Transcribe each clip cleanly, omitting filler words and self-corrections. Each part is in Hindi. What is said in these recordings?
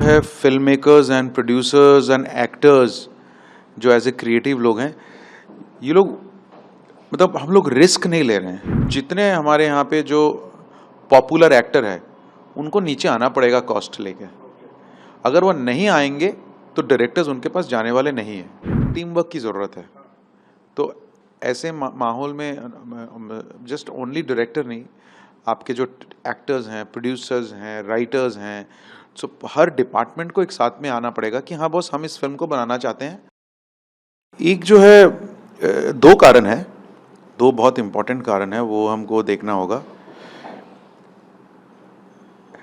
है film makers and producers and actors जो एज ए क्रिएटिव लोग हैं, ये लोग मतलब हम लोग रिस्क नहीं ले रहे हैं। जितने हमारे यहाँ पे जो पॉपुलर एक्टर है उनको नीचे आना पड़ेगा कॉस्ट लेके। अगर वो नहीं आएंगे तो डायरेक्टर्स उनके पास जाने वाले नहीं हैं। टीम वर्क की ज़रूरत है। तो ऐसे माहौल में जस्ट ओनली डायरेक्टर नहीं, आपके जो एक्टर्स हैं, प्रोड्यूसर्स हैं, राइटर्स हैं, सो हर डिपार्टमेंट को एक साथ में आना पड़ेगा कि हाँ बॉस, हम इस फिल्म को बनाना चाहते हैं। एक जो है दो कारण है, दो बहुत इम्पोर्टेंट कारण है, वो हमको देखना होगा।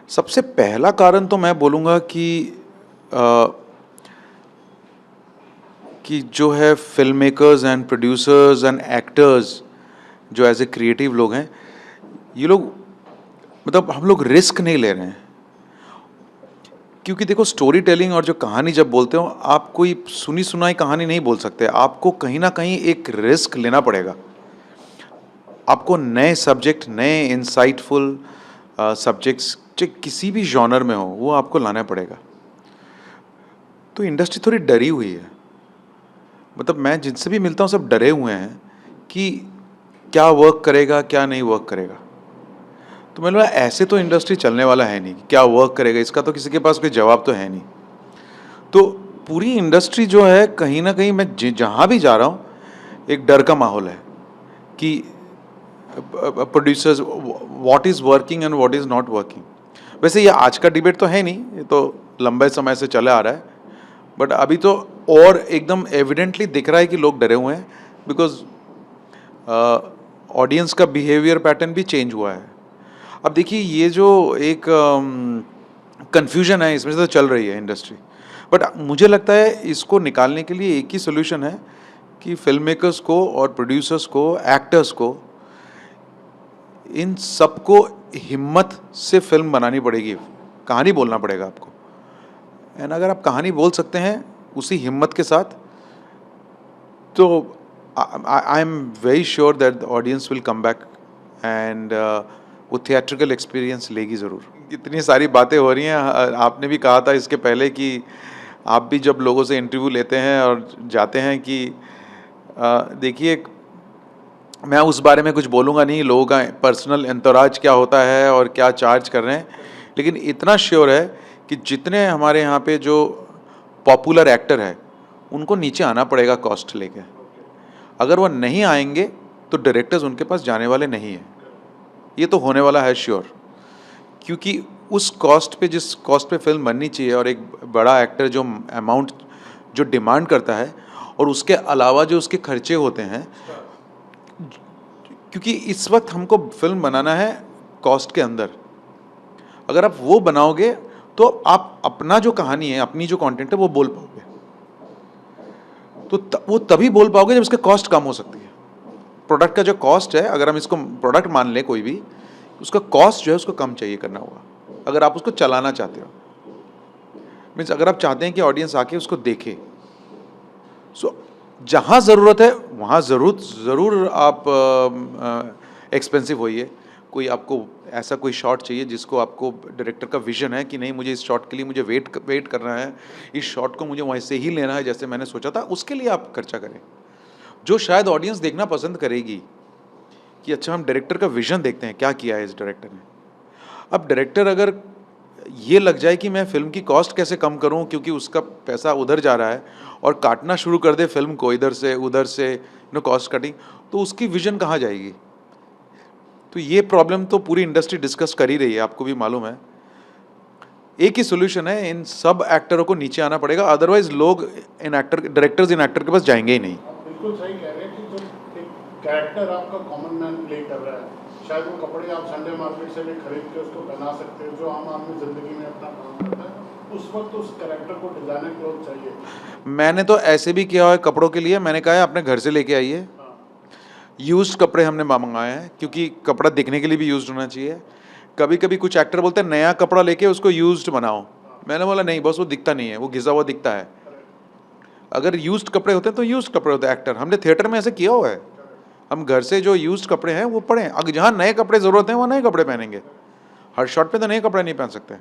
सबसे पहला कारण तो मैं बोलूँगा कि जो है film makers and producers and actors जो एज ए क्रिएटिव लोग हैं, ये लोग मतलब हम लोग रिस्क नहीं ले रहे हैं। क्योंकि देखो, स्टोरी टेलिंग और जो कहानी जब बोलते हो, आप कोई सुनी सुनाई कहानी नहीं बोल सकते। आपको कहीं ना कहीं एक रिस्क लेना पड़ेगा। आपको नए सब्जेक्ट, नए इंसाइटफुल सब्जेक्ट्स जो किसी भी जॉनर में हो, वो आपको लाना पड़ेगा। तो इंडस्ट्री थोड़ी डरी हुई है। मतलब मैं जिनसे भी मिलता हूँ सब डरे हुए हैं कि क्या वर्क करेगा, क्या नहीं वर्क करेगा। तो मैंने बोला ऐसे तो इंडस्ट्री चलने वाला है नहीं कि क्या वर्क करेगा, इसका तो किसी के पास कोई जवाब तो है नहीं। तो पूरी इंडस्ट्री जो है, कहीं ना कहीं मैं जहाँ भी जा रहा हूँ एक डर का माहौल है कि producers, what is working and what is not working. वैसे ये आज का डिबेट तो है नहीं, ये तो लंबे समय से चले आ रहा है, बट अभी तो और एकदम एविडेंटली दिख रहा है कि लोग डरे हुए हैं, बिकॉज ऑडियंस का बिहेवियर पैटर्न भी चेंज हुआ है। अब देखिए, ये जो एक कन्फ्यूजन है, इसमें से तो चल रही है इंडस्ट्री, बट मुझे लगता है इसको निकालने के लिए एक ही सोल्यूशन है कि फिल्म मेकर्स को और प्रोड्यूसर्स को, एक्टर्स को, इन सबको हिम्मत से फिल्म बनानी पड़ेगी, कहानी बोलना पड़ेगा आपको। एंड अगर आप कहानी बोल सकते हैं उसी हिम्मत के साथ, तो I am very sure that the audience will come back and वो थिएट्रिकल एक्सपीरियंस लेगी ज़रूर। इतनी सारी बातें हो रही हैं। आपने भी कहा था इसके पहले कि आप भी जब लोगों से इंटरव्यू लेते हैं और जाते हैं कि देखिए, मैं उस बारे में कुछ बोलूँगा नहीं, लोगों का पर्सनल एंतोराज क्या होता है और क्या चार्ज कर रहे हैं, लेकिन इतना श्योर है कि जितने हमारे यहाँ पे जो पॉपुलर एक्टर है उनको नीचे आना पड़ेगा कॉस्ट लेके। अगर वो नहीं आएंगे तो डायरेक्टर्स उनके पास जाने वाले नहीं हैं। ये तो होने वाला है श्योर, क्योंकि उस कॉस्ट पे, जिस कॉस्ट पे फिल्म बननी चाहिए, और एक बड़ा एक्टर जो अमाउंट जो डिमांड करता है, और उसके अलावा जो उसके खर्चे होते हैं, क्योंकि इस वक्त हमको फिल्म बनाना है कॉस्ट के अंदर। अगर आप वो बनाओगे तो आप अपना जो कहानी है, अपनी जो कंटेंट है, वो बोल पाओगे। तो वो तभी बोल पाओगे जब उसका कॉस्ट कम हो सकती है। प्रोडक्ट का जो कॉस्ट है, अगर हम इसको प्रोडक्ट मान लें कोई भी, उसका कॉस्ट जो है उसको कम चाहिए करना होगा अगर आप उसको चलाना चाहते हो। मीन्स अगर आप चाहते हैं कि ऑडियंस आके उसको देखे, सो जहाँ ज़रूरत है वहाँ ज़रूर आप एक्सपेंसिव होइए। कोई आपको ऐसा कोई शॉट चाहिए जिसको आपको डायरेक्टर का विजन है कि नहीं, मुझे इस शॉट के लिए मुझे वेट करना है, इस शॉट को मुझे वैसे ही लेना है जैसे मैंने सोचा था, उसके लिए आप खर्चा करें। जो शायद ऑडियंस देखना पसंद करेगी कि अच्छा, हम डायरेक्टर का विजन देखते हैं, क्या किया है इस डायरेक्टर ने। अब डायरेक्टर अगर ये लग जाए कि मैं फिल्म की कॉस्ट कैसे कम करूं क्योंकि उसका पैसा उधर जा रहा है, और काटना शुरू कर दे फिल्म को इधर से उधर से, कॉस्ट कटिंग, तो उसकी विजन कहाँ जाएगी। तो ये प्रॉब्लम तो पूरी इंडस्ट्री डिस्कस कर ही रही है, आपको भी मालूम है। एक ही सोल्यूशन है, इन सब एक्टरों को नीचे आना पड़ेगा, अदरवाइज लोग डायरेक्टर्स इन एक्टर के पास जाएंगे ही नहीं। बिल्कुल सही कह रहे हैं कि जो एक कैरेक्टर आपका कॉमन मैन प्ले कर रहा है, शायद वो कपड़े आप संडे मार्केट से भी खरीद के उसको बना सकते हो, जो आम आदमी जिंदगी में अपना काम करता है, उस वक्त उस कैरेक्टर को डिजाइनर क्लोथ चाहिए। मैंने तो ऐसे भी किया है कपड़ों के लिए। मैंने कहा है अपने घर से लेके आइए, यूज्ड कपड़े हमने मंगाए हैं, क्योंकि कपड़ा दिखने के लिए भी यूज्ड होना चाहिए। कभी कभी कुछ एक्टर बोलते हैं नया कपड़ा लेके उसको यूज्ड बनाओ। मैंने बोला नहीं बस, वो दिखता नहीं है, वो घिसा हुआ दिखता है। अगर यूज्ड कपड़े होते हैं तो यूज्ड कपड़े होते हैं। एक्टर, हमने थिएटर में ऐसे किया हुआ है, हम घर से जो यूज्ड कपड़े हैं वो पड़े। अगर जहाँ नए कपड़े ज़रूरत हैं वहाँ नए कपड़े पहनेंगे, हर शॉट पे तो नए कपड़े नहीं पहन सकते,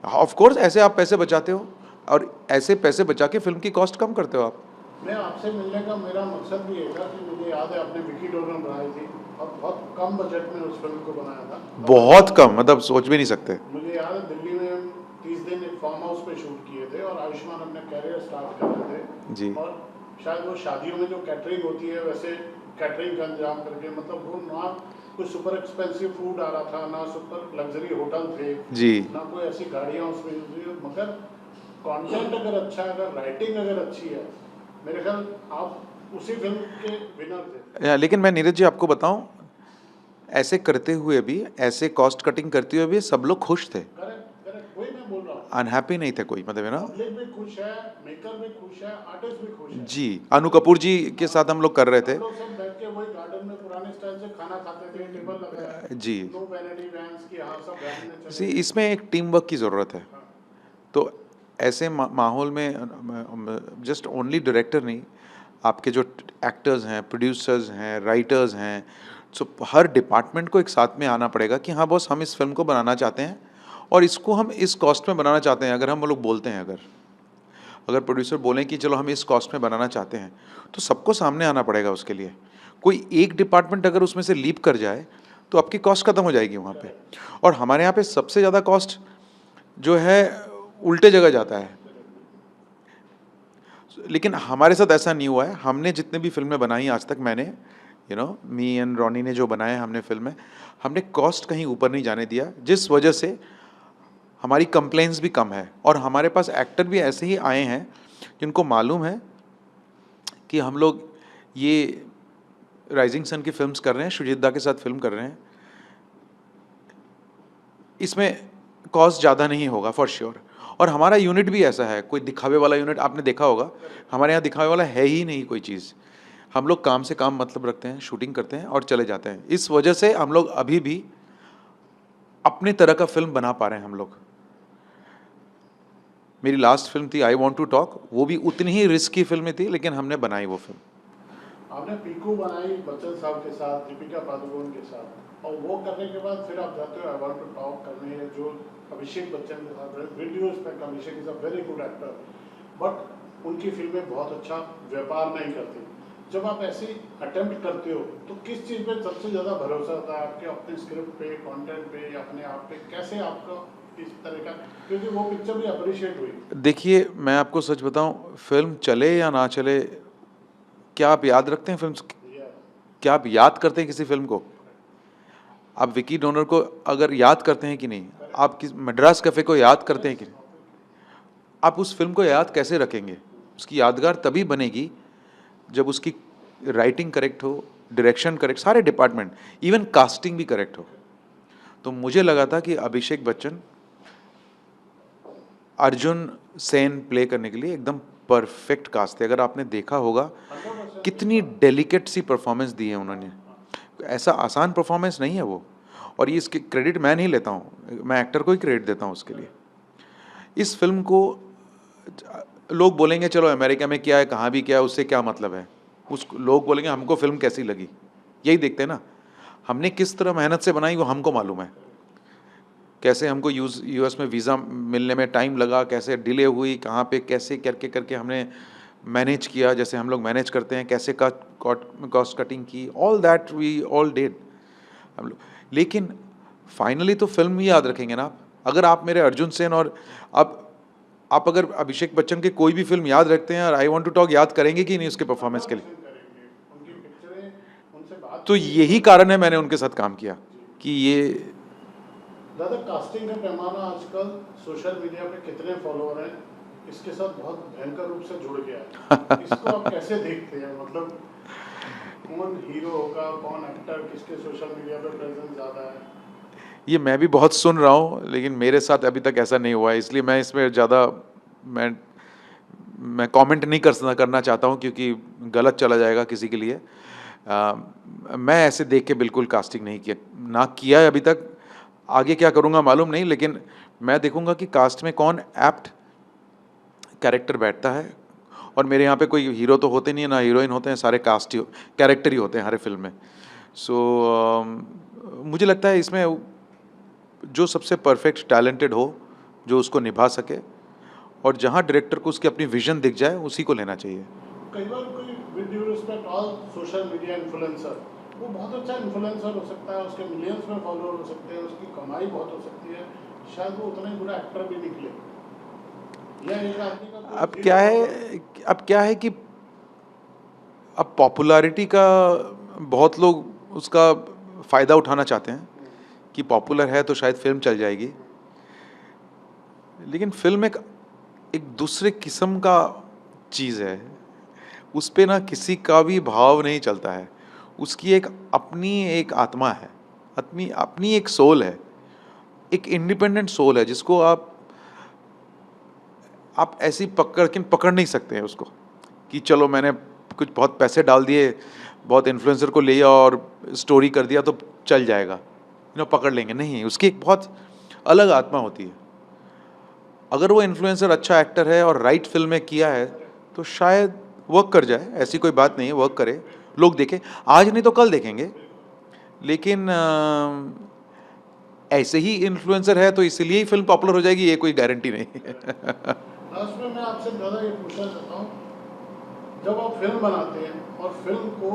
ऑफ कोर्स ऐसे आप पैसे बचाते हो, और ऐसे पैसे बचा के फिल्म की कॉस्ट कम करते हो आप। मैं आपसे मिलने का मेरा मकसद भी है था कि मुझे याद है आपने विकी डोनर बनाई थी और बहुत कम बजट में उस फिल्म को बनाया था। बहुत कम, मतलब सोच भी नहीं सकते। मुझे याद है दिल्ली में हम 30 दिन एक फार्म हाउस पे शूट किए थे और आयुष्मान अपने कैरियर स्टार्ट कर रहे थे। जी। और शायद वो शादियों में जो कैटरिंग होती है वैसे कैटरिंग का इंतजाम करके, मतलब वो ना कोई सुपर एक्सपेंसिव फूड आ रहा था, ना सुपर लग्जरी होटल थे, जी। ना कोई ऐसी गाड़ियाँ उसमें यूज हुई, मगर कंटेंट अगर अच्छा है, अगर राइटिंग अगर अच्छी है, मेरे ख्याल आप उसी फिल्म के विनर थे। लेकिन मैं नीरज जी आपको बताऊं, ऐसे करते हुए भी, ऐसे कॉस्ट कटिंग करते हुए भी सब लोग खुश थे, करेक्ट करेक्ट, वही मैं बोल रहा हूँ। अनहैप्पी नहीं थे कोई, मतलब है ना। पब्लिक भी खुश है, मेकर भी खुश है, आर्टिस्ट भी खुश है। जी, अनु कपूर जी के साथ हम लोग कर रहे थे। हम लोग सब बैठ के वही गार्डन में पुराने स्टाइल से खाना खाते थे, टेबल लगा है, जी। नो वैनिटी वैन्स की, हाँ सब बैठने सी, चले। इसमें एक टीम वर्क की ज़रूरत है। हाँ, तो ऐसे माहौल में जस्ट ओनली डायरेक्टर नहीं, आपके जो एक्टर्स हैं, प्रोड्यूसर्स हैं, राइटर्स हैं, सो हर डिपार्टमेंट को एक साथ में आना पड़ेगा कि हाँ बॉस, हम इस फिल्म को बनाना चाहते हैं और इसको हम इस कॉस्ट में बनाना चाहते हैं। अगर हम लोग बोलते हैं, अगर अगर प्रोड्यूसर बोलें कि चलो हम इस कॉस्ट में बनाना चाहते हैं, तो सबको सामने आना पड़ेगा उसके लिए। कोई एक डिपार्टमेंट अगर उसमें से लीप कर जाए तो आपकी कॉस्ट ख़त्म हो जाएगी वहाँ पे। और हमारे यहाँ पे सबसे ज़्यादा कॉस्ट जो है उल्टे जगह जाता है। लेकिन हमारे साथ ऐसा नहीं हुआ है। हमने जितने भी फिल्में बनाई आज तक, मैंने मी एंड रॉनी ने जो बनाए हमने फिल्में, हमने कॉस्ट कहीं ऊपर नहीं जाने दिया, जिस वजह से हमारी कंप्लेंट्स भी कम है। और हमारे पास एक्टर भी ऐसे ही आए हैं जिनको मालूम है कि हम लोग ये राइजिंग सन की फिल्म्स कर रहे हैं, शुजित दा के साथ फिल्म कर रहे हैं, इसमें कॉस्ट ज़्यादा नहीं होगा फॉर श्योर। और हमारा यूनिट भी ऐसा है, कोई दिखावे वाला यूनिट आपने देखा होगा, हमारे यहाँ दिखावे वाला है ही नहीं कोई चीज़। हम लोग काम से काम मतलब रखते हैं, शूटिंग करते हैं और चले जाते हैं। इस वजह से हम लोग अभी भी अपनी तरह का फिल्म बना पा रहे हैं हम लोग। मेरी लास्ट फिल्म थी आई वॉन्ट टू टॉक, वो भी उतनी ही रिस्की फिल्म थी, लेकिन हमने बनाई वो फिल्म। आपने पीकू बनाई बच्चन साहब के साथ, दीपिका पादुकोण के साथ, और वो करने के बाद फिर आप जाते हो आई वांट टू टॉक करने, जो अभिषेक बच्चन के साथ वीडियोस पे। Abhishek is a very good actor, but उनकी फिल्में बहुत अच्छा व्यापार नहीं करती। जब आप ऐसी अटेम्प्ट करते हो तो किस चीज़ पे सबसे ज़्यादा भरोसा होता है आपके? अपने स्क्रिप्ट पे, कंटेंट पे, या अपने आप पे? कैसे आपका इस तरह का, क्योंकि वो पिक्चर भी अप्रिशिएट हुई। देखिए, मैं आपको सच बताऊं, फिल्म चले या ना चले, क्या आप याद रखते हैं फिल्म? या क्या आप याद करते हैं किसी फिल्म को? आप विकी डोनर को अगर याद करते हैं कि नहीं? आप किस मद्रास कैफे को याद करते हैं कि नहीं? आप उस फिल्म को याद कैसे रखेंगे? उसकी यादगार तभी बनेगी जब उसकी राइटिंग करेक्ट हो, डायरेक्शन करेक्ट, सारे डिपार्टमेंट, इवन कास्टिंग भी करेक्ट हो। तो मुझे लगा था कि अभिषेक बच्चन अर्जुन सेन प्ले करने के लिए एकदम परफेक्ट कास्ट थे। अगर आपने देखा होगा 100% कितनी डेलिकेट सी परफॉर्मेंस दी है उन्होंने, ऐसा आसान परफॉर्मेंस नहीं है वो। और ये इसके क्रेडिट मैं नहीं लेता हूँ, मैं एक्टर को ही क्रेडिट देता हूँ उसके लिए। इस फिल्म को लोग बोलेंगे चलो अमेरिका में क्या है, कहाँ भी क्या है, उससे क्या मतलब है। उस लोग बोलेंगे हमको फिल्म कैसी लगी, यही देखते हैं ना। हमने किस तरह मेहनत से बनाई वो हमको मालूम है। कैसे हमको यूएस में वीज़ा मिलने में टाइम लगा, कैसे डिले हुई, कहाँ पे कैसे करके करके हमने मैनेज किया, जैसे हम लोग मैनेज करते हैं, कैसे कॉस्ट कटिंग की, all that we all did हम लोग। लेकिन फाइनली तो फिल्म ही याद रखेंगे ना आप। अगर आप मेरे अर्जुन सेन और आप अगर अभिषेक बच्चन की कोई भी फिल्म याद रखते हैं और आई वॉन्ट टू टॉक याद करेंगे कि नहीं उसके परफॉर्मेंस के लिए? 100% करेंगे। उनकी पिक्चरें, उनसे बात तो यही कारण है मैंने उनके साथ काम किया कि ये दादा, कास्टिंग का पैमाना आजकल सोशल मीडिया पे कितने फॉलोअर हैं, इसके साथ बहुत भयंकर रूप से जुड़ गया है। इसको आप कैसे देखते हैं? मतलब कौन हीरो होगा, कौन एक्टर, किसके सोशल मीडिया पे प्रेजेंस ज़्यादा है? ये मैं भी बहुत सुन रहा हूँ, लेकिन मेरे साथ अभी तक ऐसा नहीं हुआ है, इसलिए मैं इसमें ज़्यादा मैं मैं कमेंट नहीं करना चाहता हूँ, क्योंकि गलत चला जाएगा किसी के लिए। मैं ऐसे देख के बिल्कुल कास्टिंग नहीं किया, ना किया है अभी तक। आगे क्या करूँगा मालूम नहीं, लेकिन मैं देखूँगा कि कास्ट में कौन एप्ट कैरेक्टर बैठता है। और मेरे यहाँ पे कोई हीरो तो होते नहीं है, ना हीरोइन होते हैं, सारे कास्ट ही कैरेक्टर ही होते हैं हर फिल्म में। सो मुझे लगता है इसमें जो सबसे परफेक्ट टैलेंटेड हो जो उसको निभा सके, और जहाँ डायरेक्टर को उसकी अपनी विजन दिख जाए उसी को लेना चाहिए। कई बार कोई with due respect all social media influencer, वो बहुत अच्छा इन्फ्लुएंसर हो सकता है, उसके मिलियंस में फॉलोअर हो सकते हैं, उसकी कमाई बहुत हो सकती है, शायद वो उतना ही बुरा एक्टर भी निकले। या एक आदमी का कोई अब hit क्या follower- है अब क्या है कि अब पॉपुलैरिटी का बहुत लोग उसका फ़ायदा उठाना चाहते हैं कि पॉपुलर है तो शायद फ़िल्म चल जाएगी। लेकिन फ़िल्म एक एक दूसरे किस्म का चीज़ है। उस पे ना किसी का भी भाव नहीं चलता है। उसकी एक आत्मा है, अपनी अपनी एक सोल है, एक इंडिपेंडेंट सोल है जिसको आप ऐसे ही पकड़ नहीं सकते हैं उसको, कि चलो मैंने कुछ बहुत पैसे डाल दिए, बहुत इन्फ्लुएंसर को लिया और स्टोरी कर दिया तो चल जाएगा, पकड़ लेंगे। नहीं, उसकी एक बहुत अलग आत्मा होती है। अगर वो इन्फ्लुएंसर अच्छा एक्टर है और राइट फ़िल्म में किया है, तो शायद वर्क कर जाए, ऐसी कोई बात नहीं है, वर्क करे, लोग देखें। आज नहीं तो कल देखेंगे। लेकिन ऐसे ही इन्फ्लुएंसर है तो इसलिए ही फ़िल्म पॉपुलर हो जाएगी, ये कोई गारंटी नहीं है। लास्ट में मैं आपसे दादा ये पूछना चाहता हूँ, जब आप फिल्म बनाते हैं और फिल्म को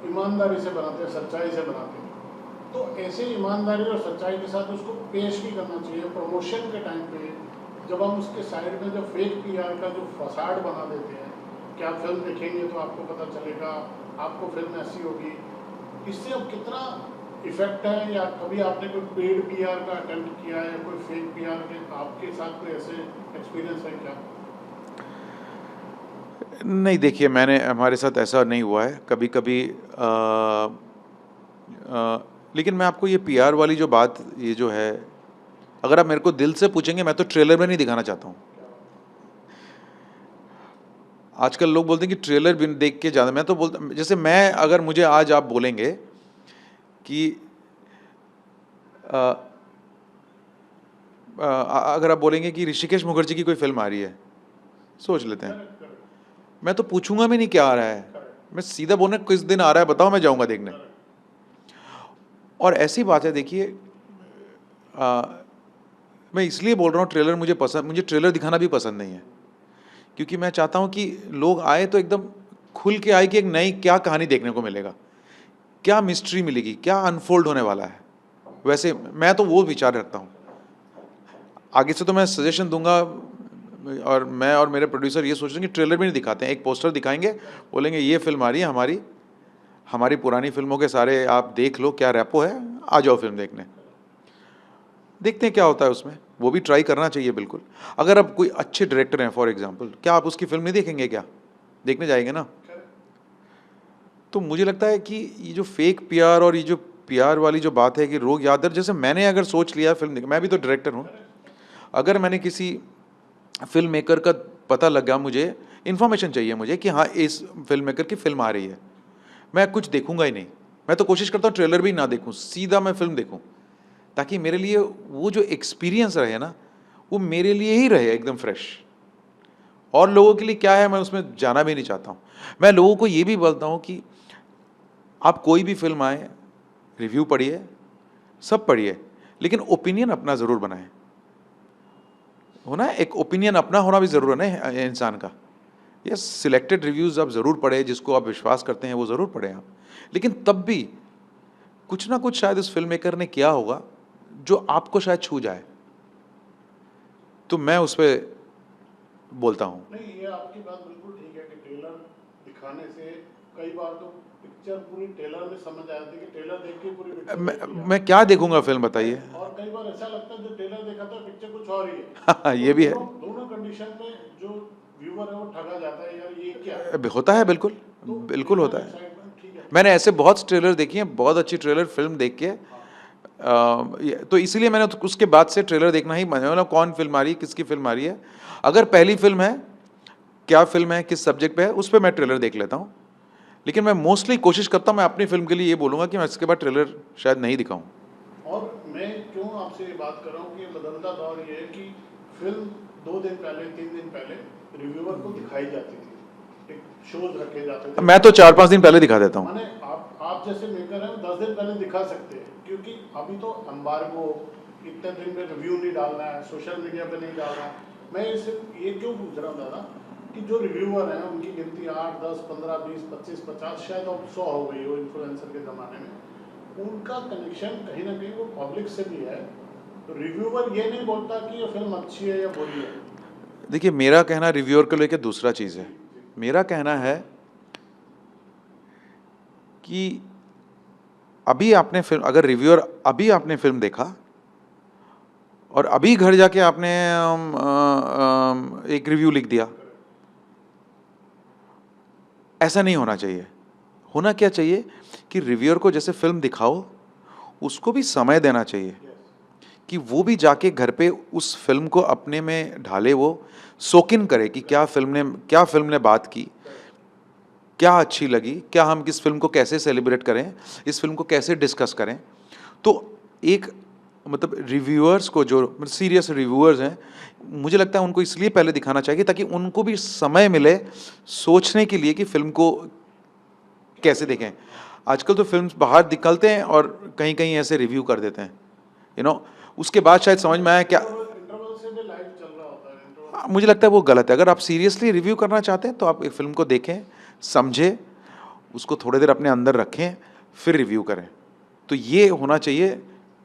ईमानदारी से बनाते हैं, सच्चाई से बनाते हैं, तो ऐसे ईमानदारी और सच्चाई के साथ उसको पेश भी करना चाहिए। प्रमोशन के टाइम पे जब हम उसके साइड में जो फेक पीआर का जो फसाड बना देते हैं कि आप फिल्म देखेंगे तो आपको पता चलेगा, आपको फिल्म ऐसी होगी, इससे अब कितना इफेक्ट है? या कभी आपने कोई पेड पीआर का अटेम्प्ट किया है, कोई फेक पीआर के आपके साथ कोई ऐसे एक्सपीरियंस है क्या? नहीं, देखिए, हमारे साथ ऐसा नहीं हुआ है कभी कभी। लेकिन मैं आपको ये पीआर वाली जो बात, ये जो है, अगर आप मेरे को दिल से पूछेंगे, मैं तो ट्रेलर में नहीं दिखाना चाहता हूँ। आजकल लोग बोलते हैं कि ट्रेलर भी देख के ज़्यादा, मैं तो बोलता, जैसे अगर मुझे आज आप बोलेंगे कि अगर आप बोलेंगे कि ऋषिकेश मुखर्जी की कोई फिल्म आ रही है, सोच लेते हैं, मैं तो पूछूंगा भी नहीं क्या आ रहा है, मैं सीधा बोलना किस दिन आ रहा है बताओ, मैं जाऊंगा देखने। और ऐसी बात है, देखिए, मैं इसलिए बोल रहा हूँ ट्रेलर मुझे ट्रेलर दिखाना भी पसंद नहीं है, क्योंकि मैं चाहता हूँ कि लोग आए तो एकदम खुल के आए कि एक नई क्या कहानी देखने को मिलेगा, क्या मिस्ट्री मिलेगी, क्या अनफोल्ड होने वाला है। वैसे मैं तो वो विचार रखता हूँ। आगे से तो मैं सजेशन दूंगा, और मैं और मेरे प्रोड्यूसर ये सोच रहे हैं कि ट्रेलर भी नहीं दिखाते हैं, एक पोस्टर दिखाएंगे, बोलेंगे ये फिल्म आ रही है हमारी, हमारी पुरानी फिल्मों के सारे आप देख लो क्या रैपो है, आ जाओ फिल्म देखने। देखते हैं क्या होता है उसमें, वो भी ट्राई करना चाहिए बिल्कुल। अगर आप कोई अच्छे डायरेक्टर हैं फॉर एग्जांपल, क्या आप उसकी फिल्म नहीं देखेंगे? क्या देखने जाएंगे ना? तो मुझे लगता है कि ये जो फेक पीआर और ये जो पीआर वाली जो बात है कि लोग यादर, जैसे मैंने अगर सोच लिया फिल्म देख, मैं भी तो डायरेक्टर हूँ, अगर मैंने किसी फिल्म मेकर का पता लगा, मुझे इन्फॉर्मेशन चाहिए मुझे कि हाँ इस फिल्म मेकर की फिल्म आ रही है, मैं कुछ देखूंगा ही नहीं। मैं तो कोशिश करता हूँ ट्रेलर भी ना देखूँ, सीधा मैं फिल्म देखूँ, ताकि मेरे लिए वो जो एक्सपीरियंस रहे ना, वो मेरे लिए ही रहे एकदम फ्रेश। और लोगों के लिए क्या है, मैं उसमें जाना भी नहीं चाहता हूँ। मैं लोगों को ये भी बोलता हूँ कि आप कोई भी फिल्म आए, रिव्यू पढ़िए, सब पढ़िए, लेकिन ओपिनियन अपना ज़रूर बनाएं। होना है, एक ओपिनियन अपना होना भी ज़रूर है ना इंसान का। यस, सिलेक्टेड रिव्यूज़ आप ज़रूर पढ़ें, जिसको आप विश्वास करते हैं वो ज़रूर पढ़ें आप, लेकिन तब भी कुछ ना कुछ शायद उस फिल्म मेकर ने किया होगा जो आपको शायद छू जाए, तो मैं उस पर बोलता हूँ। नहीं, ये आपकी बात बिल्कुल ठीक है कि ट्रेलर दिखाने से कई बार तो पिक्चर पूरी ट्रेलर में समझ आ जाती है कि ट्रेलर देख के पूरी पिक्चर देखी है। मैं क्या देखूंगा फिल्म, बताइए। और कई बार ऐसा लगता है जो ट्रेलर देखा था पिक्चर कुछ और ही है। ये भी है, दोनों कंडीशन में जो व्यूअर है वो ठगा जाता है, यार ये क्या है। होता है, बिल्कुल तो बिल्कुल होता है। एक्साइटमेंट ठीक है। मैंने ऐसे बहुत ट्रेलर देखी हैं, बहुत अच्छी ट्रेलर फिल्म देख के, तो इसीलिए मैंने उसके बाद से ट्रेलर देखना ही, मतलब कौन फिल्म आ रही है, किसकी फिल्म आ रही है, अगर पहली फिल्म है, क्या फिल्म है, किस सब्जेक्ट पे है, उस पर मैं ट्रेलर देख लेता हूँ। लेकिन मैं मोस्टली कोशिश करता हूँ, मैं अपनी फिल्म के लिए ये बोलूँगा कि मैं इसके बाद ट्रेलर शायद नहीं दिखाऊँ। और मैं क्यों आपसे ये बात कर रहा हूँ कि बदलता दौर ये है कि फिल्म 2 दिन पहले 3 दिन पहले रिव्यूअर को दिखाई जाती थी, एक शोज रखे जाते थे। मैं तो 4-5 दिन पहले दिखा देता हूँ। माने आप जैसे मेकर हैं 10 दिन पहले दिखा सकते हैं, क्योंकि अभी तो एम्बार्गो इतने दिन में रिव्यू नहीं डालना है, सोशल मीडिया पे नहीं डालना है। मैं इसे ये क्यों पूछ रहा हूँ दादा कि जो रिव्यूअर हैं उनकी गिनती 8, 10, 15, 20, 25, 50 शायद अब 100 हो गई हो इन्फ्लुएंसर के ज़माने में। उनका कनेक्शन कहीं ना कहीं वो पब्लिक से भी है। तो रिव्यूअर ये नहीं बोलता कि ये फिल्म अच्छी है या बुरी है। देखिए, मेरा कहना रिव्यूअर को लेकर दूसरा चीज़ है। मेरा कहना है कि अभी आपने फिल्म, अगर रिव्यूअर अभी आपने फिल्म देखा और अभी घर जाके आपने एक रिव्यू लिख दिया, ऐसा नहीं होना चाहिए। होना क्या चाहिए कि रिव्यूअर को जैसे फिल्म दिखाओ, उसको भी समय देना चाहिए कि वो भी जाके घर पे उस फिल्म को अपने में ढाले, वो सोक इन करे कि क्या फिल्म ने बात की, क्या अच्छी लगी, क्या हम इस फिल्म को कैसे सेलिब्रेट करें, इस फिल्म को कैसे डिस्कस करें। तो एक मतलब रिव्यूअर्स को, जो सीरियस रिव्यूअर्स हैं, मुझे लगता है उनको इसलिए पहले दिखाना चाहिए ताकि उनको भी समय मिले सोचने के लिए कि फिल्म को कैसे देखें। आजकल तो फिल्म्स बाहर निकलते हैं और कहीं कहीं ऐसे रिव्यू कर देते हैं, उसके बाद शायद समझ में आया क्या। इंटरवल से भी लाइव चल रहा होता है इंटरवल। मुझे लगता है वो गलत है। अगर आप सीरियसली रिव्यू करना चाहते हैं तो आप एक फिल्म को देखें, समझें, उसको थोड़ी देर अपने अंदर रखें, फिर रिव्यू करें। तो ये होना चाहिए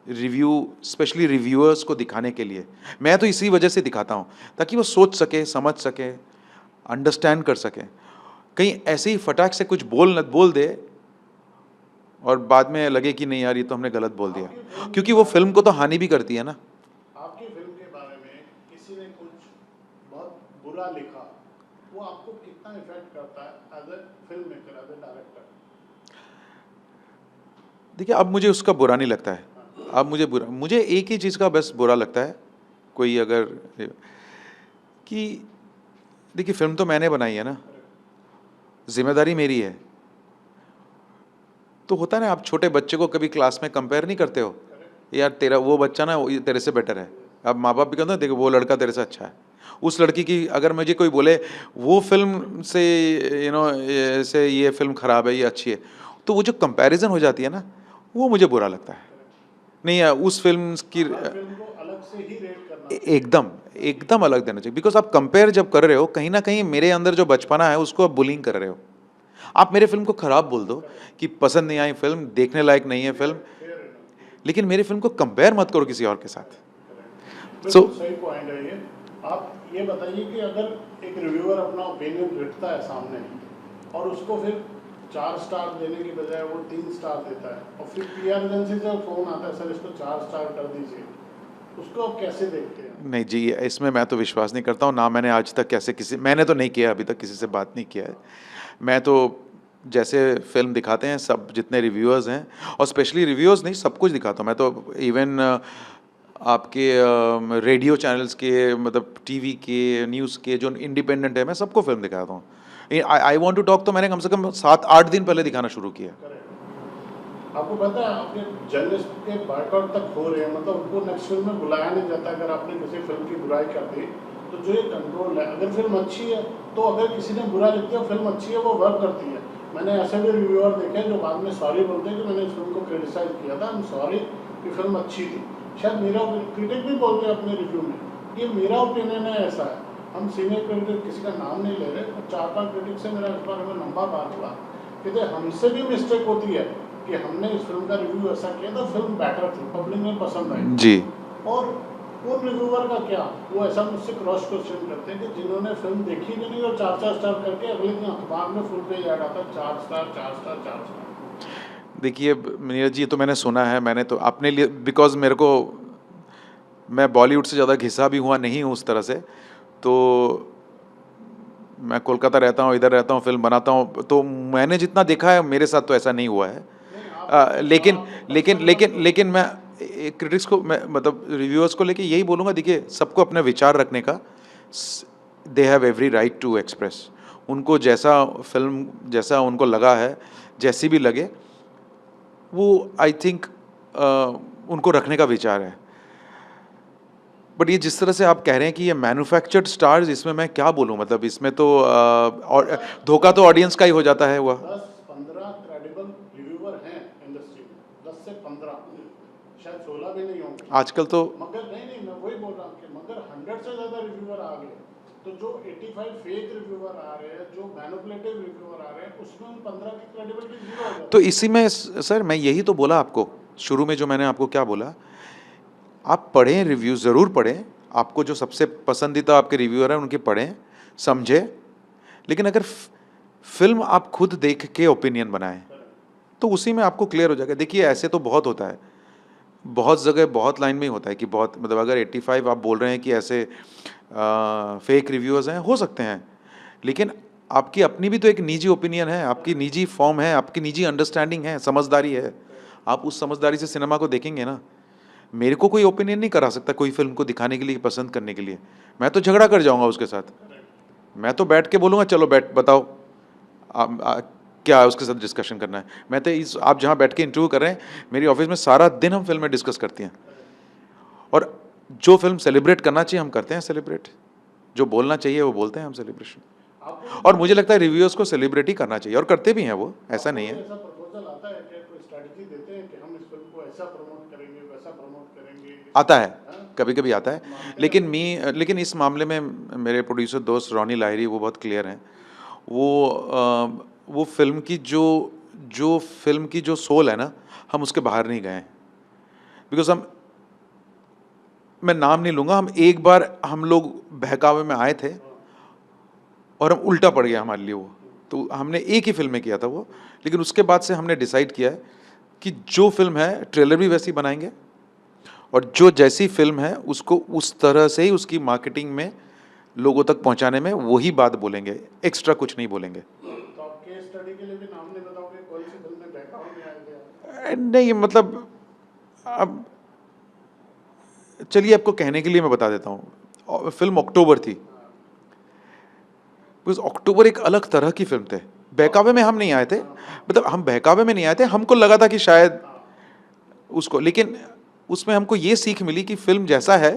रिव्यू, स्पेशली रिव्यूअर्स को दिखाने के लिए। मैं तो इसी वजह से दिखाता हूँ ताकि वो सोच सके, समझ सके, अंडरस्टैंड कर सके। कहीं ऐसे ही फटाक से कुछ बोल दे और बाद में लगे कि नहीं यार, ये तो हमने गलत बोल दिया, क्योंकि वो फिल्म को तो हानि भी करती है ना। आपकी फिल्म के बारे में किसी ने कुछ बहुत बुरा लिखा, वो आपको कितना इफेक्ट करता है as a film maker, as a director? देखिए, अब मुझे उसका बुरा नहीं लगता है। अब मुझे एक ही चीज़ का बस बुरा लगता है, कोई अगर, कि देखिए फिल्म तो मैंने बनाई है ना, जिम्मेदारी मेरी है। तो होता है ना, आप छोटे बच्चे को कभी क्लास में कंपेयर नहीं करते हो, यार तेरा वो बच्चा ना वो तेरे से बेटर है। अब माँ बाप भी कहते हैं देखो वो लड़का तेरे से अच्छा है। उस लड़की की अगर मुझे कोई बोले वो फिल्म से से ये फिल्म खराब है, ये अच्छी है, तो वो जो कंपैरिजन हो जाती है ना, वो मुझे बुरा लगता है। नहीं यार, उस फिल्म की हर फिल्म को अलग से ही रेट करना चाहिए। एकदम एकदम अलग देना चाहिए। बिकॉज आप कंपेयर जब कर रहे हो, कहीं ना कहीं मेरे अंदर जो बचपना है उसको आप बुलिंग कर रहे हो। आप मेरे फिल्म को खराब बोल दो कि पसंद नहीं आई फिल्म, देखने लायक नहीं है फिल्म, फेयर इनफ। लेकिन मेरी फिल्म को कंपेयर मत करो किसी और के साथ। सो बिल्कुल सही पॉइंट है ये। आप ये बताइए कि अगर एक रिव्यूअर अपना ओपिनियन लिखता है सामने और उसको फिर 4 स्टार देने की बजाय वो 3 स्टार देता है और फिर पीआर एजेंसी से फोन आता है सर इसको 4 स्टार कर दीजिए, उसको आप कैसे देखते हैं? नहीं जी, इसमें मैं तो विश्वास नहीं करता हूँ ना। मैंने आज तक मैंने तो नहीं किया, अभी तक किसी से बात नहीं किया है। मैं तो जैसे फिल्म दिखाते हैं सब जितने रिव्यूअर्स हैं, और स्पेशली रिव्यूअर्स नहीं, सब कुछ दिखाता हूँ मैं तो। इवन आपके रेडियो चैनल्स के, मतलब टीवी के, न्यूज़ के जो इंडिपेंडेंट है, मैं सबको फिल्म दिखाता हूँ। आई वॉन्ट टू टॉक तो मैंने कम से कम 7-8 दिन पहले दिखाना शुरू किया। करेक्ट। आपको पता है आपके जर्नलिस्ट के बायकॉट तक हो रहे हैं, मतलब उनको नेक्स्ट फिल्म में बुलाया नहीं जाता अगर आपने किसी फिल्म की बुराई कर दी। तो जो ये कंट्रोल है, अगर फिल्म अच्छी है तो अगर किसी ने बुरा लिख दिया फिल्म अच्छी है वो वर्क करती है। मैंने ऐसे भी रिव्यूअर देखे हैं जो बाद में सॉरी बोलते हैं कि मैंने इस फिल्म को क्रिटिसाइज किया था, आई एम सॉरी कि फिल्म अच्छी थी। शायद मेरा क्रिटिक भी बोलते हैं अपने रिव्यू में, ये मेरा ओपिनियन है, ऐसा है। हम सीनियर क्रिटिक किसी का नाम नहीं ले रहे, और 4-5 क्रिटिक से मेरा इस बारे में लंबा बात हुआ कि हमसे भी मिस्टेक होती है कि हमने इस फिल्म का रिव्यू ऐसा किया था, फिल्म बेटर थी, पब्लिक में पसंद आई जी। और उन रिव्यूअर का क्या, वो ऐसा मुझसे क्रॉस क्वेश्चन करते हैं कि जिन्होंने फिल्म देखी भी नहीं और 4-4 स्टार करके अगले दिन अखबार में फुल पेज ऐड आता है 4 स्टार 4 स्टार 4 स्टार। देखिए नीरज जी, ये तो मैंने सुना है, मैंने तो अपने लिए, बिकॉज मेरे को, मैं बॉलीवुड से ज़्यादा घिसा भी हुआ नहीं हूँ उस तरह से, तो मैं कोलकाता रहता हूँ, इधर रहता हूँ, फिल्म बनाता हूँ, तो मैंने जितना देखा है मेरे साथ तो ऐसा नहीं हुआ है। लेकिन मैं क्रिटिक्स को, मैं मतलब रिव्यूअर्स को लेके यही बोलूँगा, देखिए सबको अपने विचार रखने का, they have every right to express. उनको जैसा फिल्म, जैसा उनको लगा है, जैसी भी लगे, वो आई थिंक उनको रखने का विचार है। बट ये जिस तरह से आप कह रहे हैं कि ये मैन्युफैक्चर्ड स्टार्स, इसमें मैं क्या बोलूँ, मतलब इसमें तो और धोखा तो ऑडियंस का ही हो जाता है। हुआ 10-15 क्रेडिबल रिव्यूअर हैं इंडस्ट्री में, 10 से 15, शायद 16 भी नहीं होंगे। आजकल तो मगर नहीं, मैं वही बोल रहा हूँ कि मगर 100 से ज़्यादा रिव्यूअर आ गए, तो जो 85 फेक रिव्यूअर आ रहे हैं, जो मैनिपुलेटिव रिव्यूअर आ रहे हैं, उसमें उन 15 की क्रेडिबिलिटी जीरो हो जाती तो है। इसी में सर मैं यही तो बोला आपको शुरू में, जो मैंने आपको क्या बोला, आप पढ़ें, रिव्यू ज़रूर पढ़ें, आपको जो सबसे पसंदीदा आपके रिव्यूअर हैं उनके पढ़ें, समझें, लेकिन अगर फिल्म आप खुद देख के ओपिनियन बनाएं तो उसी में आपको क्लियर हो जाएगा। देखिए ऐसे तो बहुत होता है, बहुत जगह बहुत लाइन में ही होता है कि बहुत, मतलब अगर 85 आप बोल रहे हैं कि ऐसे फेक रिव्यूअर्स हैं, हो सकते हैं, लेकिन आपकी अपनी भी तो एक निजी ओपिनियन है, आपकी निजी फॉर्म है, आपकी निजी अंडरस्टैंडिंग है, समझदारी है, आप उस समझदारी से सिनेमा को देखेंगे ना। मेरे को कोई ओपिनियन नहीं करा सकता कोई फिल्म को दिखाने के लिए, पसंद करने के लिए। मैं तो झगड़ा कर जाऊंगा उसके साथ, मैं तो बैठ के बोलूँगा चलो बैठ बताओ क्या है, उसके साथ डिस्कशन करना है। मैं तो इस, आप जहाँ बैठ के इंटरव्यू कर रहे हैं, मेरी ऑफिस में सारा दिन हम फिल्में डिस्कस करती हैं, और जो फिल्म सेलिब्रेट करना चाहिए हम करते हैं सेलिब्रेट, जो बोलना चाहिए वो बोलते हैं हम सेलिब्रेशन। आपको और मुझे लगता है रिव्यूअर्स को सेलिब्रेट ही करना चाहिए, और करते भी हैं वो, ऐसा नहीं है। ऐसा प्रपोजल आता है कि कोई स्ट्रेटजी देते हैं कि हम इस फिल्म को ऐसा प्रमोट करेंगे, वैसा प्रमोट करेंगे? आता है, कभी कभी आता है, लेकिन इस मामले में मेरे प्रोड्यूसर दोस्त रॉनी लाहिरी वो बहुत क्लियर हैं। वो फिल्म की जो फिल्म की जो सोल है ना, हम उसके बाहर नहीं गए हैं। बिकॉज मैं नाम नहीं लूँगा, हम एक बार हम लोग बहकावे में आए थे और हम उल्टा पड़ गया हमारे लिए वो, तो हमने एक ही फिल्म में किया था वो, लेकिन उसके बाद से हमने डिसाइड किया है कि जो फिल्म है ट्रेलर भी वैसी बनाएंगे, और जो जैसी फिल्म है उसको उस तरह से ही उसकी मार्केटिंग में लोगों तक पहुंचाने में वही बात बोलेंगे, एक्स्ट्रा कुछ नहीं बोलेंगे। तो आप केस स्टडी के लिए भी नाम नहीं बताओगे कौन सी फिल्म में बहकावे में आए थे आप? नहीं मतलब, अब चलिए आपको कहने के लिए मैं बता देता हूँ, फिल्म अक्टूबर थी, बिकॉज अक्टूबर एक अलग तरह की फिल्म थे। बहकावे में हम नहीं आए थे, मतलब हम बहकावे में नहीं आए थे, हमको लगा था कि शायद उसको, लेकिन उसमें हमको ये सीख मिली कि फिल्म जैसा है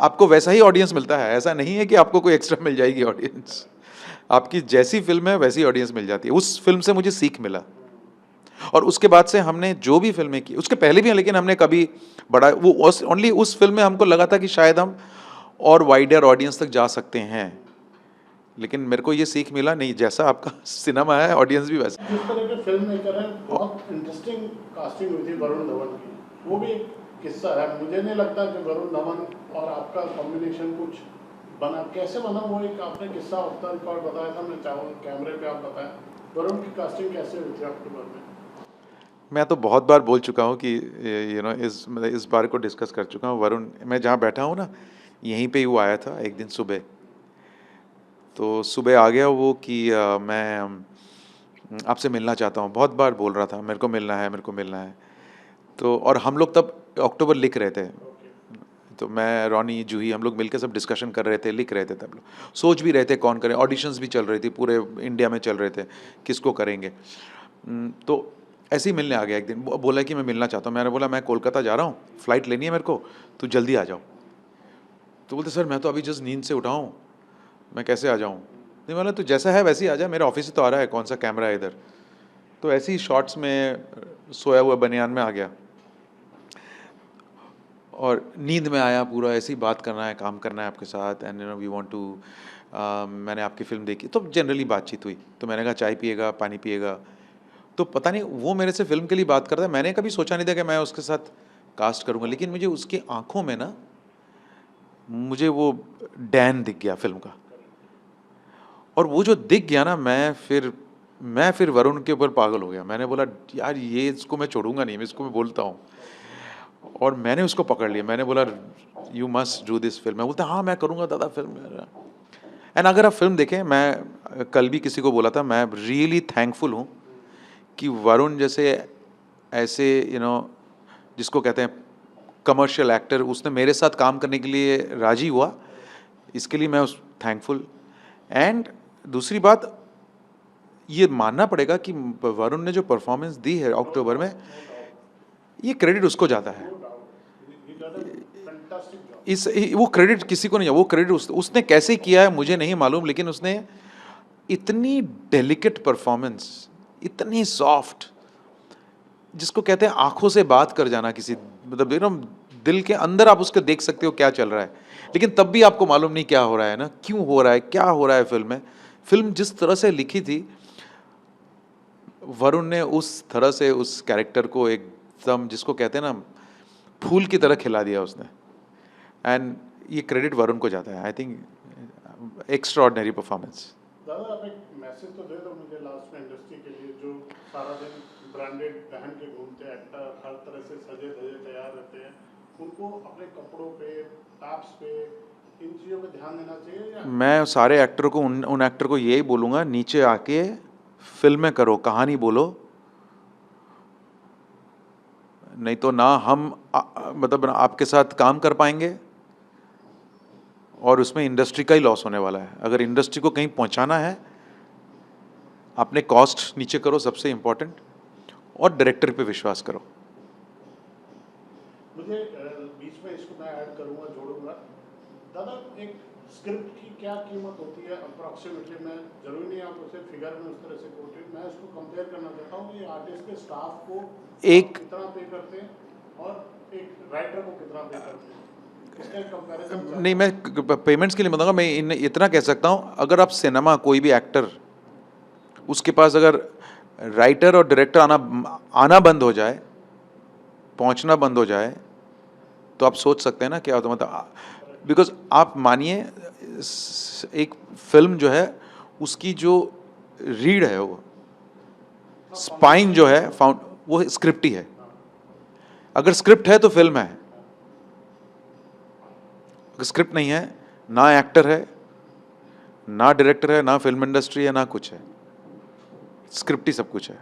आपको वैसा ही ऑडियंस मिलता है, ऐसा नहीं है कि आपको कोई एक्स्ट्रा मिल जाएगी ऑडियंस, आपकी जैसी फिल्म है वैसी ऑडियंस मिल जाती है। उस फिल्म से मुझे सीख मिला, और उसके बाद से हमने जो भी फिल्में की, उसके पहले भी हैं, लेकिन हमने कभी बड़ा वो ओनली उस फिल्म में हमको लगा था कि शायद हम और वाइडर ऑडियंस तक जा सकते हैं, लेकिन मेरे को ये सीख मिला नहीं, जैसा आपका सिनेमा है ऑडियंस भी वैसा। जिस तरह के फिल्म मेकर है, बहुत इंटरेस्टिंग कास्टिंग हुई थी वरुण धवन की, वो भी एक किस्सा है। मुझे नहीं लगता कि वरुण धवन और आपका कॉम्बिनेशन कुछ बना, कैसे बना वो एक आपने किस्सा ऑफ द रिकॉर्ड बताया था, मैं चाहूँ कैमरे पे आप बताएं वरुण की कास्टिंग कैसे हुई थी अक्टूबर में? मैं तो बहुत बार बोल चुका हूँ कि इस बार को डिस्कस कर चुका हूँ। वरुण, मैं जहाँ बैठा हूँ ना, यहीं पे ही वो आया था एक दिन सुबह, तो सुबह आ गया वो कि मैं आपसे मिलना चाहता हूँ, बहुत बार बोल रहा था मेरे को मिलना है, मेरे को मिलना है। तो और हम लोग तब अक्टूबर लिख रहे थे, तो मैं, रॉनी, जूही, हम लोग मिलकर सब डिस्कशन कर रहे थे, लिख रहे थे, तब लोग सोच भी रहे थे कौन करें, ऑडिशंस भी चल रही थी, पूरे इंडिया में चल रहे थे किसको करेंगे। तो ऐसे ही मिलने आ गया एक दिन, बोला कि मैं मिलना चाहता हूँ। मैंने बोला मैं कोलकाता जा रहा हूँ, फ़्लाइट लेनी है मेरे को, तो जल्दी आ जाओ। तो बोलते सर मैं तो अभी जस्ट नींद से उठा हूँ, मैं कैसे आ जाऊँ? नहीं, बोला तो जैसा है वैसे ही आ जा, मेरा ऑफिस ही तो आ रहा है, कौन सा कैमरा है इधर। तो ऐसे ही शॉर्ट्स में सोया हुआ बनियान में आ गया, और नींद में आया पूरा, ऐसे ही बात करना है, काम करना है आपके साथ, एंड वी वांट टू, मैंने आपकी फ़िल्म देखी, तो जनरली बातचीत हुई। तो मैंने कहा चाय पिएगा, पानी पिएगा, तो पता नहीं वो मेरे से फ़िल्म के लिए बात करता है। मैंने कभी सोचा नहीं था कि मैं उसके साथ कास्ट करूँगा, लेकिन मुझे उसकी आँखों में ना, मुझे वो डैन दिख गया फिल्म का, और वो जो दिख गया ना, मैं फिर वरुण के ऊपर पागल हो गया। मैंने बोला यार ये, इसको मैं छोड़ूंगा नहीं, मैं इसको मैं बोलता हूँ, और मैंने उसको पकड़ लिया। मैंने बोला you must do this film. मैं बोलता हाँ मैं करूँगा दादा फिल्म। एंड अगर आप फिल्म देखें, मैं कल भी किसी को बोला था, मैं रियली थैंकफुल हूँ कि वरुण जैसे ऐसे जिसको कहते हैं कमर्शियल एक्टर, उसने मेरे साथ काम करने के लिए राजी हुआ, इसके लिए मैं उस थैंकफुल। एंड दूसरी बात ये मानना पड़ेगा कि वरुण ने जो परफॉर्मेंस दी है अक्टूबर में, ये क्रेडिट उसको जाता है। वो क्रेडिट किसी को नहीं, वो क्रेडिट उसने कैसे किया है मुझे नहीं मालूम, लेकिन उसने इतनी डेलिकेट परफॉर्मेंस, इतनी सॉफ्ट, जिसको कहते हैं आंखों से बात कर जाना, किसी मतलब दिल के अंदर आप उसके देख सकते हो क्या चल रहा है, लेकिन तब भी आपको मालूम नहीं क्या हो रहा है ना, क्यों हो रहा है, क्या हो रहा है फिल्म में। फिल्म जिस तरह से लिखी थी, वरुण ने उस तरह से उस कैरेक्टर को एकदम, जिसको कहते हैं ना, फूल की तरह खिला दिया उसने। एंड ये क्रेडिट वरुण को जाता है, आई थिंक एक्स्ट्राऑर्डिनरी परफॉर्मेंस। दादा आप एक मैसेज तो दे दो मुझे लास्ट में इंडस्ट्री के लिए, जो सारा दिन ब्रांडेड पहन के घूमते हैं, एक्टर हर तरह से सजे धजे तैयार रहते हैं, उनको अपने कपड़ों पे, टैप्स पे, इन चीज़ों पे ध्यान देना चाहिए या? मैं सारे एक्टर को, उन एक्टर को यही बोलूँगा, नीचे आके फिल्में करो, कहानी बोलो, नहीं तो ना हम मतलब ना आपके साथ काम कर पाएंगे, और उसमें इंडस्ट्री का ही लॉस होने वाला है। अगर इंडस्ट्री को कहीं पहुंचाना है, अपने कॉस्ट नीचे करो सबसे इम्पोर्टेंट, और डायरेक्टर पे विश्वास करो। मुझे बीच में इसको मैं ऐड करूंगा, जोड़ूंगा। दादा एक स्क्रिप्ट की क्या कीमत होती है अप्रॉक्सीमेटली? मैं जरूरी नहीं आप उसे फिगर में उस तरह से कोटेड, मैं इसको कंपेयर करना चाहता हूँ कि आर्टिस्ट के स्टाफ को एक कितना पे करते हैं और एक राइटर को कितना पे करते हैं, इसका एक कंपैरिजन। नहीं, मैं पेमेंट्स के लिए बताऊंगा, मैं इतना कह सकता हूँ, अगर आप सिनेमा, कोई भी एक्टर, उसके पास अगर राइटर और डायरेक्टर आना बंद हो जाए, पहुंचना बंद हो जाए, तो आप सोच सकते हैं ना क्या होता, मतलब बिकॉज आप मानिए, एक फिल्म जो है, उसकी जो रीढ़ है, वो स्पाइन जो है, वो स्क्रिप्ट ही है। अगर स्क्रिप्ट है तो फिल्म है, अगर स्क्रिप्ट नहीं है, ना एक्टर है, ना डायरेक्टर है, ना फिल्म इंडस्ट्री है, ना कुछ है, स्क्रिप्ट ही सब कुछ है।